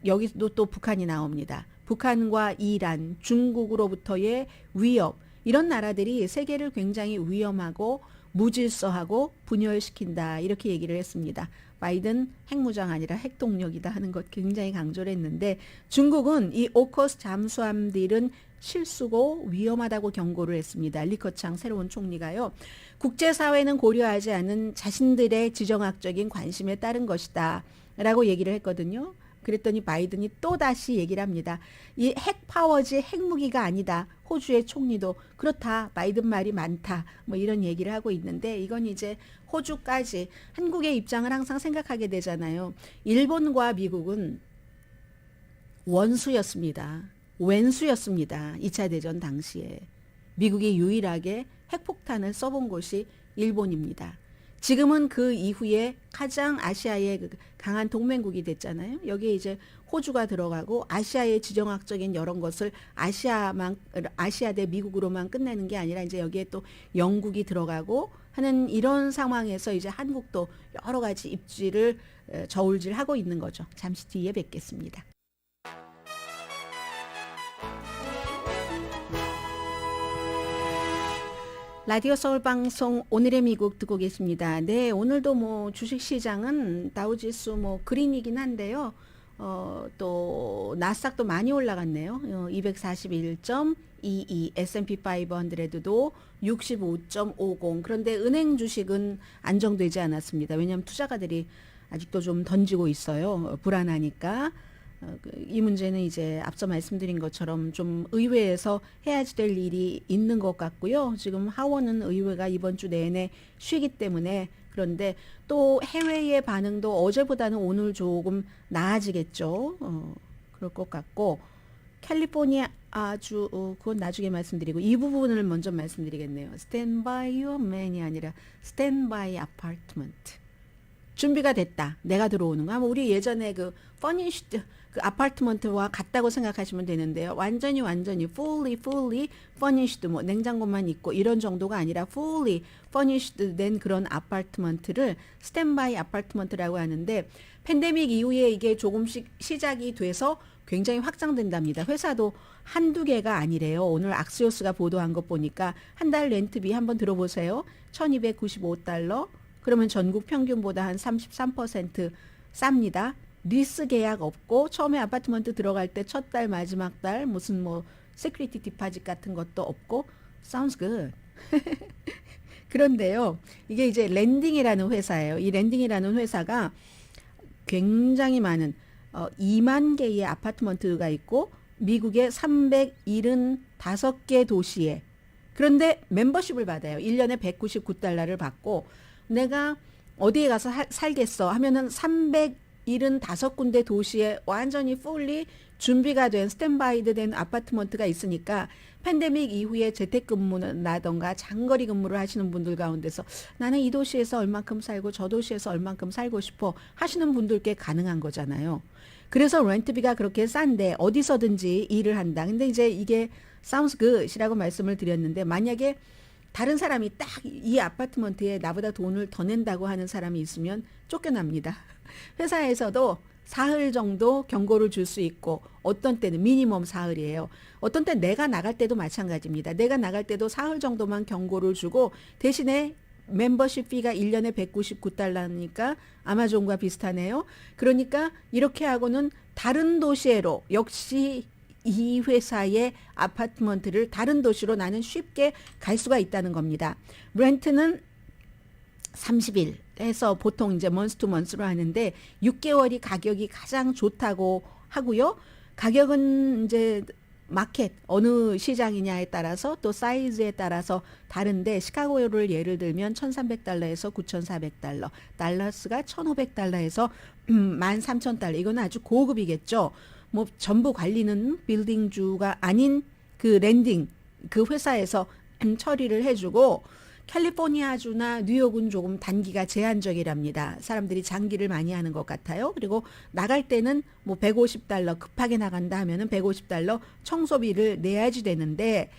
여기도 또 북한이 나옵니다. 북한과 이란, 중국으로부터의 위협, 이런 나라들이 세계를 굉장히 위험하고 무질서하고 분열시킨다, 이렇게 얘기를 했습니다. 바이든 핵무장 아니라 핵동력이다 하는 것 굉장히 강조를 했는데, 중국은 이 오커스 잠수함들은 실수고 위험하다고 경고를 했습니다. 리커창 새로운 총리가요. 국제사회는 고려하지 않은 자신들의 지정학적인 관심에 따른 것이다 라고 얘기를 했거든요. 그랬더니 바이든이 또다시 얘기를 합니다. 이 핵파워지 핵무기가 아니다. 호주의 총리도 그렇다. 바이든 말이 많다. 뭐 이런 얘기를 하고 있는데, 이건 이제 호주까지 한국의 입장을 항상 생각하게 되잖아요. 일본과 미국은 원수였습니다. 왼수였습니다. 2차 대전 당시에. 미국이 유일하게 핵폭탄을 써본 곳이 일본입니다. 지금은 그 이후에 가장 아시아의 강한 동맹국이 됐잖아요. 여기에 이제 호주가 들어가고, 아시아의 지정학적인 여러 것을 아시아 대 미국으로만 끝내는 게 아니라 이제 여기에 또 영국이 들어가고 하는 이런 상황에서 이제 한국도 여러 가지 입지를 저울질하고 있는 거죠. 잠시 뒤에 뵙겠습니다. 라디오 서울 방송 오늘의 미국 듣고 계십니다. 네, 오늘도 뭐 주식시장은 다우지수 뭐 그린이긴 한데요. 또 나스닥도 많이 올라갔네요. 241.22, S&P 500도 65.50. 그런데 은행 주식은 안정되지 않았습니다. 왜냐하면 투자가들이 아직도 좀 던지고 있어요. 불안하니까. 이 문제는 이제 앞서 말씀드린 것처럼 좀 의회에서 해야지 될 일이 있는 것 같고요. 지금 하원은 의회가 이번 주 내내 쉬기 때문에, 그런데 또 해외의 반응도 어제보다는 오늘 조금 나아지겠죠. 그럴 것 같고, 캘리포니아 아주 그건 나중에 말씀드리고, 이 부분을 먼저 말씀드리겠네요. Stand by your man이 아니라 Stand by apartment. 준비가 됐다. 내가 들어오는 거. 우리 예전에 그 furnished 그 아파트먼트와 같다고 생각하시면 되는데요. 완전히 fully furnished, 뭐 냉장고만 있고 이런 정도가 아니라 fully furnished 된 그런 아파트먼트를 스탠바이 아파트먼트라고 하는데, 팬데믹 이후에 이게 조금씩 시작이 돼서 굉장히 확장된답니다. 회사도 한두 개가 아니래요. 오늘 악시오스가 보도한 것 보니까 한 달 렌트비 한번 들어보세요. $1295. 그러면 전국 평균보다 한 33% 쌉니다. 리스 계약 없고, 처음에 아파트먼트 들어갈 때 첫 달 마지막 달 무슨 뭐 세큐리티 디파짓 같은 것도 없고, sounds good. 그런데요, 이게 이제 랜딩이라는 회사예요. 이 랜딩이라는 회사가 굉장히 많은 2만 개의 아파트먼트가 있고, 미국의 375개 도시에, 그런데 멤버십을 받아요. 1년에 $199를 받고, 내가 어디에 가서 살겠어 하면은 375군데 도시에 완전히 fully 준비가 된 스탠바이드 된 아파트먼트가 있으니까, 팬데믹 이후에 재택근무라던가 장거리 근무를 하시는 분들 가운데서 나는 이 도시에서 얼만큼 살고 저 도시에서 얼만큼 살고 싶어 하시는 분들께 가능한 거잖아요. 그래서 렌트비가 그렇게 싼데 어디서든지 일을 한다. 근데 이제 이게 sounds good이라고 말씀을 드렸는데, 만약에 다른 사람이 딱 이 아파트먼트에 나보다 돈을 더 낸다고 하는 사람이 있으면 쫓겨납니다. 회사에서도 사흘 정도 경고를 줄 수 있고, 어떤 때는 미니멈 사흘이에요. 어떤 때 내가 나갈 때도 마찬가지입니다. 내가 나갈 때도 사흘 정도만 경고를 주고, 대신에 멤버십 피가 1년에 $199니까 아마존과 비슷하네요. 그러니까 이렇게 하고는 다른 도시로, 역시 이 회사의 아파트먼트를 다른 도시로 나는 쉽게 갈 수가 있다는 겁니다. 렌트는 30일 해서 보통 이제 먼스 투 먼스로 하는데, 6개월이 가격이 가장 좋다고 하고요. 가격은 이제 마켓 어느 시장이냐에 따라서 또 사이즈에 따라서 다른데, 시카고를 예를 들면 $1,300에서 $9,400, 달라스가 $1,500에서 $13,000. 이건 아주 고급이겠죠. 뭐 전부 관리는 빌딩주가 아닌 그 랜딩 그 회사에서 처리를 해주고, 캘리포니아주나 뉴욕은 조금 단기가 제한적이랍니다. 사람들이 장기를 많이 하는 것 같아요. 그리고 나갈 때는 뭐 $150 급하게 나간다 하면은 $150 청소비를 내야지 되는데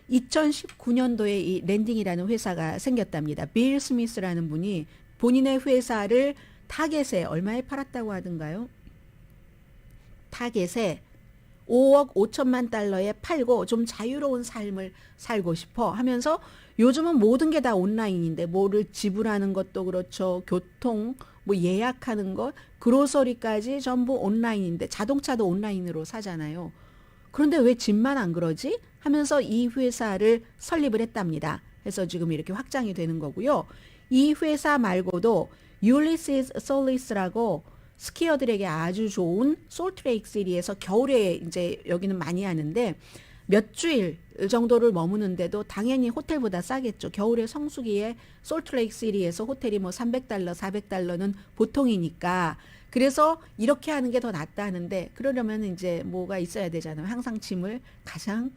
2019년도에 이 랜딩이라는 회사가 생겼답니다. 빌 스미스라는 분이 본인의 회사를 타겟에 얼마에 팔았다고 하던가요? 타겟에 5억 5천만 달러에 팔고 좀 자유로운 삶을 살고 싶어 하면서 요즘은 모든 게 다 온라인인데 뭐를 지불하는 것도 그렇죠. 교통, 뭐 예약하는 것, 그로서리까지 전부 온라인인데 자동차도 온라인으로 사잖아요. 그런데 왜 집만 안 그러지? 하면서 이 회사를 설립을 했답니다. 그래서 지금 이렇게 확장이 되는 거고요. 이 회사 말고도 율리시스 솔리스라고 스키어들에게 아주 좋은 솔트레이크 시리에서 겨울에 이제 여기는 많이 하는데 몇 주일 정도를 머무는데도 당연히 호텔보다 싸겠죠. 겨울에 성수기에 솔트레이크 시리에서 호텔이 뭐 $300, $400는 보통이니까. 그래서 이렇게 하는 게 더 낫다 하는데 그러려면 이제 뭐가 있어야 되잖아요. 항상 짐을 가장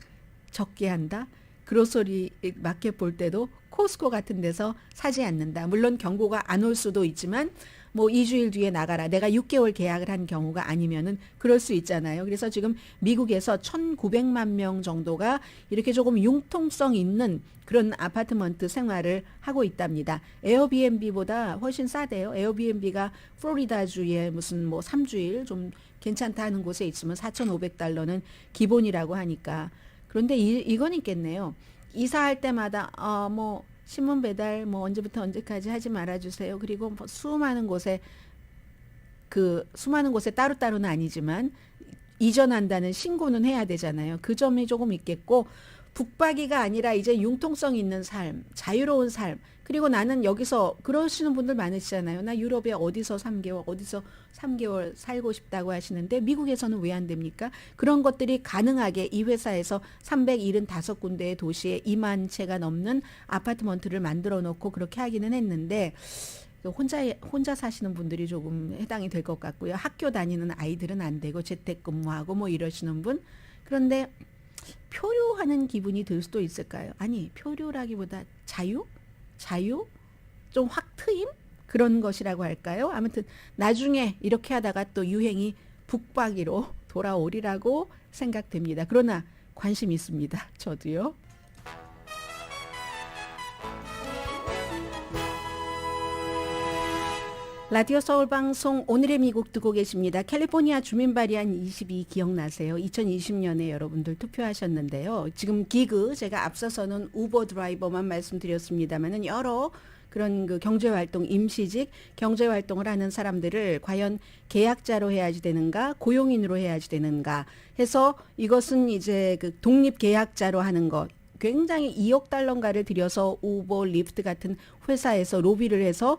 적게 한다. 그로소리 마켓 볼 때도 코스코 같은 데서 사지 않는다. 물론 경고가 안 올 수도 있지만 뭐 2주일 뒤에 나가라. 내가 6개월 계약을 한 경우가 아니면은 그럴 수 있잖아요. 그래서 지금 미국에서 1,900만 명 정도가 이렇게 조금 융통성 있는 그런 아파트먼트 생활을 하고 있답니다. 에어비앤비보다 훨씬 싸대요. 에어비앤비가 플로리다주에 무슨 뭐 3주일 좀 괜찮다 하는 곳에 있으면 $4,500는 기본이라고 하니까. 그런데 이건 있겠네요. 이사할 때마다 뭐 신문 배달 뭐 언제부터 언제까지 하지 말아주세요. 그리고 뭐 수많은 곳에 따로따로는 아니지만 이전한다는 신고는 해야 되잖아요. 그 점이 조금 있겠고 북박이가 아니라 이제 융통성 있는 삶, 자유로운 삶. 그리고 나는 여기서 그러시는 분들 많으시잖아요. 나 유럽에 어디서 3개월 살고 싶다고 하시는데 미국에서는 왜 안 됩니까? 그런 것들이 가능하게 이 회사에서 375군데의 도시에 2만 채가 넘는 아파트먼트를 만들어 놓고 그렇게 하기는 했는데 혼자 사시는 분들이 조금 해당이 될 것 같고요. 학교 다니는 아이들은 안 되고 재택근무하고 뭐 이러시는 분. 그런데 표류하는 기분이 들 수도 있을까요? 아니, 표류라기보다 자유? 좀 확 트임? 그런 것이라고 할까요? 아무튼 나중에 이렇게 하다가 또 유행이 북박이로 돌아오리라고 생각됩니다. 그러나 관심 있습니다. 저도요. 라디오 서울 방송 오늘의 미국 듣고 계십니다. 캘리포니아 주민 발의안 22 기억나세요? 2020년에 여러분들 투표하셨는데요. 지금 기그 제가 앞서서는 우버 드라이버만 말씀드렸습니다만은 여러 그런 그 경제활동, 임시직 경제활동을 하는 사람들을 과연 계약자로 해야지 되는가, 고용인으로 해야지 되는가 해서 이것은 이제 그 독립계약자로 하는 것. 굉장히 2억 달러인가를 들여서 우버, 리프트 같은 회사에서 로비를 해서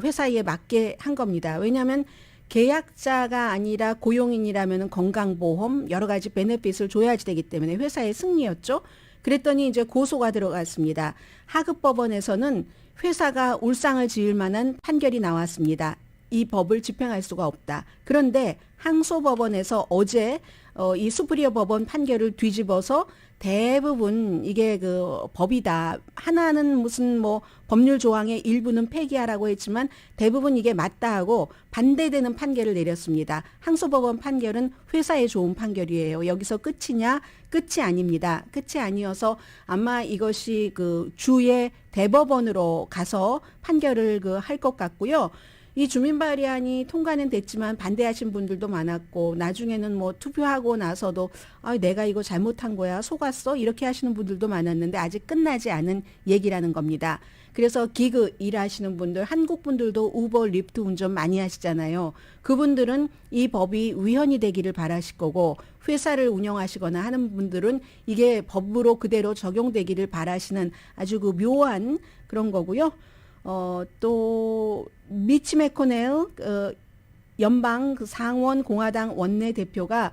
회사에 맞게 한 겁니다. 왜냐하면 계약자가 아니라 고용인이라면 건강보험 여러 가지 베네핏을 줘야지 되기 때문에 회사의 승리였죠. 그랬더니 이제 고소가 들어갔습니다. 하급법원에서는 회사가 울상을 지을 만한 판결이 나왔습니다. 이 법을 집행할 수가 없다. 그런데 항소법원에서 어제 이 수프리어 법원 판결을 뒤집어서 대부분 이게 그 법이다. 하나는 무슨 뭐 법률 조항의 일부는 폐기하라고 했지만 대부분 이게 맞다 하고 반대되는 판결을 내렸습니다. 항소법원 판결은 회사에 좋은 판결이에요. 여기서 끝이냐? 끝이 아닙니다. 끝이 아니어서 아마 이것이 그 주의 대법원으로 가서 판결을 할 것 같고요. 이 주민 발의안이 통과는 됐지만 반대하신 분들도 많았고 나중에는 뭐 투표하고 나서도 내가 이거 잘못한 거야 속았어 이렇게 하시는 분들도 많았는데 아직 끝나지 않은 얘기라는 겁니다. 그래서 기그 일하시는 분들 한국 분들도 우버 리프트 운전 많이 하시잖아요. 그분들은 이 법이 위헌이 되기를 바라실 거고 회사를 운영하시거나 하는 분들은 이게 법으로 그대로 적용되기를 바라시는 아주 그 묘한 그런 거고요. 또 미치 매코넬 연방 그 상원 공화당 원내대표가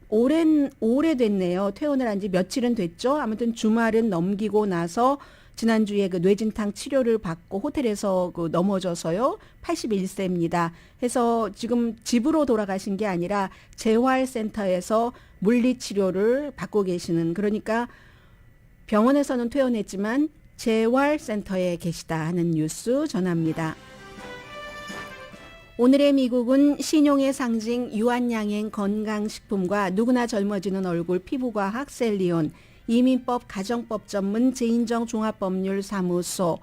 오래됐네요. 퇴원을 한 지 며칠은 됐죠. 아무튼 주말은 넘기고 나서 지난주에 그 뇌진탕 치료를 받고 호텔에서 그 넘어져서요. 81세입니다. 해서 지금 집으로 돌아가신 게 아니라 재활센터에서 물리치료를 받고 계시는 그러니까 병원에서는 퇴원했지만 재활센터에 계시다 하는 뉴스 전합니다. 오늘의 미국은 신용의 상징 유한양행 건강식품과 누구나 젊어지는 얼굴 피부과학 셀리온, 이민법 가정법 전문 제인정 종합법률사무소,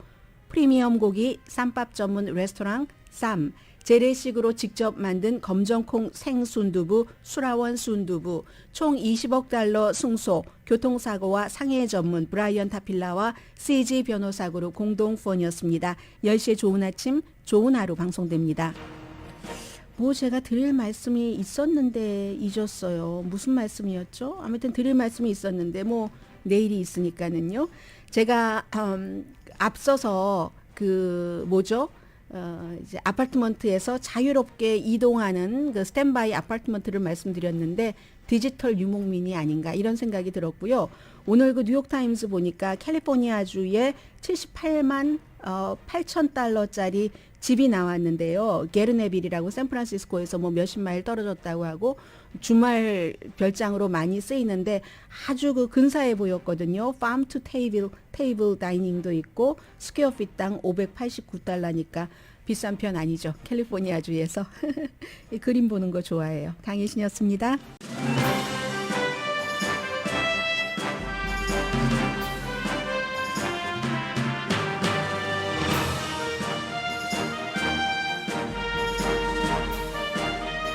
프리미엄 고기 쌈밥 전문 레스토랑 쌈, 재래식으로 직접 만든 검정콩 생순두부 수라원 순두부, 총 20억 달러 승소, 교통사고와 상해 전문 브라이언 타필라와 CG 변호사그룹 공동 후원이었습니다. 10시에 좋은 아침, 좋은 하루 방송됩니다. 뭐 제가 드릴 말씀이 있었는데 잊었어요. 무슨 말씀이었죠? 아무튼 드릴 말씀이 있었는데 뭐 내일이 있으니까는요. 제가 앞서서 이제 아파트먼트에서 자유롭게 이동하는 그 스탠바이 아파트먼트를 말씀드렸는데 디지털 유목민이 아닌가 이런 생각이 들었고요. 오늘 그 뉴욕타임스 보니까 캘리포니아주에 78만 8천 달러짜리 집이 나왔는데요. 게르네빌이라고 샌프란시스코에서 뭐 몇십 마일 떨어졌다고 하고 주말 별장으로 많이 쓰이는데 아주 그 근사해 보였거든요. farm to table 다이닝도 있고 스퀘어 핏당 589달러니까 비싼 편 아니죠. 캘리포니아주에서. 이 그림 보는 거 좋아해요. 강혜신이었습니다.